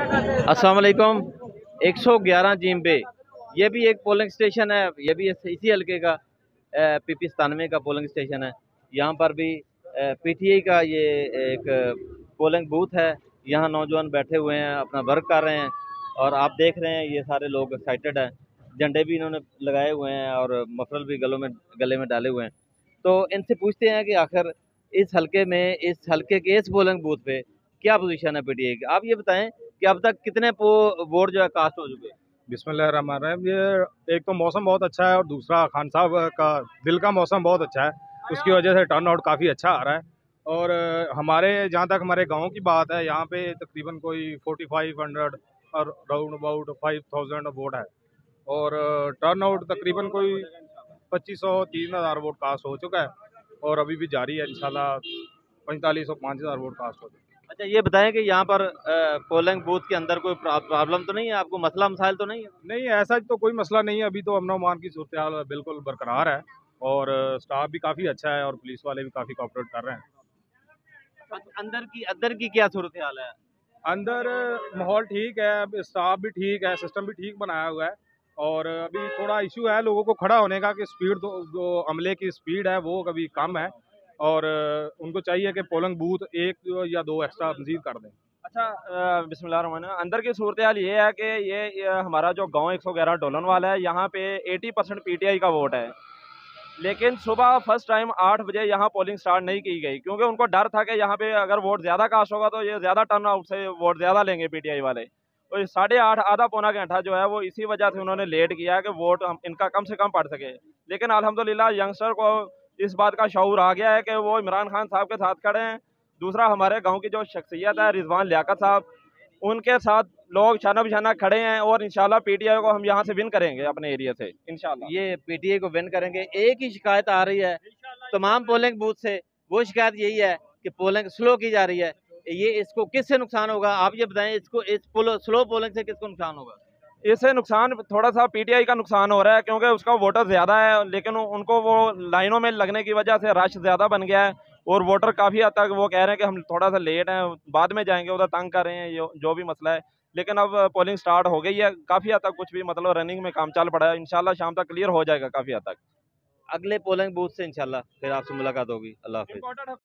अस्सलाम वालेकुम। 111 जीम पे ये भी एक पोलिंग स्टेशन है, ये भी इसी हल्के का PP 97 का पोलिंग स्टेशन है। यहाँ पर भी PTI का ये एक पोलिंग बूथ है। यहाँ नौजवान बैठे हुए हैं, अपना वर्क कर रहे हैं और आप देख रहे हैं ये सारे लोग एक्साइटेड हैं। झंडे भी इन्होंने लगाए हुए हैं और मफरल भी गले में डाले हुए हैं। तो इनसे पूछते हैं कि आखिर इस हल्के में, इस हल्के के इस पोलिंग बूथ पे क्या पोजीशन है PTI की। आप ये बताएं कि अब तक कितने वोट जो है कास्ट हो चुके हैं। बिस्मिल्लाहिर्रहमानिर्रहीम। ये एक तो मौसम बहुत अच्छा है और दूसरा खान साहब का दिल का मौसम बहुत अच्छा है, उसकी वजह से टर्न आउट काफ़ी अच्छा आ रहा है। और हमारे जहाँ तक हमारे गांव की बात है, यहाँ पे तकरीबन कोई 4500 और राउंड अबाउट 5000 वोट है और टर्न आउट तकरीबन कोई 2500-3000 वोट कास्ट हो चुका है और अभी भी जारी है। इंशाल्लाह 4500-5000 वोट कास्ट हो चुके हैं। अच्छा ये बताएं कि यहाँ पर पोलिंग बूथ के अंदर कोई प्रॉब्लम तो नहीं है, आपको मसला मसाइल तो नहीं है। नहीं, ऐसा तो कोई मसला नहीं है। अभी तो अमन अमान की सूरत हाल बिल्कुल बरकरार है और स्टाफ भी काफ़ी अच्छा है और पुलिस वाले भी काफ़ी कोऑपरेट कर रहे हैं। अंदर की क्या सूरत हाल है। अंदर माहौल ठीक है, स्टाफ भी ठीक है, सिस्टम भी ठीक बनाया हुआ है और अभी थोड़ा इशू है लोगों को खड़ा होने का कि स्पीड जो अमले की स्पीड है वो कभी कम है और उनको चाहिए कि पोलिंग बूथ 1 या 2 एक्स्ट्रा मजीद कर दें। अच्छा, बिस्मिल्लाहिर्रहमानिर्रहीम। अंदर की सूरत हाल ये है कि ये हमारा जो गांव 111 डोलन वाला है, यहाँ पे 80% PTI का वोट है। लेकिन सुबह फर्स्ट टाइम 8 बजे यहाँ पोलिंग स्टार्ट नहीं की गई, क्योंकि उनको डर था कि यहाँ पे अगर वोट ज़्यादा कास्ट होगा तो ये ज़्यादा टर्न आउट से वोट ज़्यादा लेंगे PTI वाले। तो 8:30 आधा पौना घंटा जो है वो इसी वजह से उन्होंने लेट किया है कि वोट इनका कम से कम पड़ सके। लेकिन अल्हम्दुलिल्लाह यंगस्टर को इस बात का शऊर आ गया है कि वो इमरान खान साहब के साथ खड़े हैं। दूसरा, हमारे गांव की जो शख्सियत है रिजवान लियाकत साहब, उनके साथ लोग शाना बिशाना खड़े हैं और इंशाल्लाह PTI को हम यहाँ से विन करेंगे अपने एरिया से इंशाल्लाह। ये PTI को विन करेंगे। एक ही शिकायत आ रही है तमाम पोलिंग बूथ से, वो शिकायत यही है कि पोलिंग स्लो की जा रही है। ये इसको किससे नुकसान होगा, आप ये बताएं। इसको इस स्लो पोलिंग से किसको नुकसान होगा। इससे नुकसान थोड़ा सा PTI का नुकसान हो रहा है, क्योंकि उसका वोटर ज़्यादा है, लेकिन उनको वो लाइनों में लगने की वजह से रश ज़्यादा बन गया है और वोटर काफ़ी हद तक वो कह रहे हैं कि हम थोड़ा सा लेट हैं, बाद में जाएंगे, उधर तंग कर रहे हैं, जो भी मसला है। लेकिन अब पोलिंग स्टार्ट हो गई है, काफ़ी हद तक कुछ भी मतलब रनिंग में काम चल पड़ा है। इंशाल्लाह शाम तक क्लियर हो जाएगा काफ़ी हद तक। अगले पोलिंग बूथ से इंशाल्लाह फिर आपसे मुलाकात होगी। अल्लाह हाफिज़।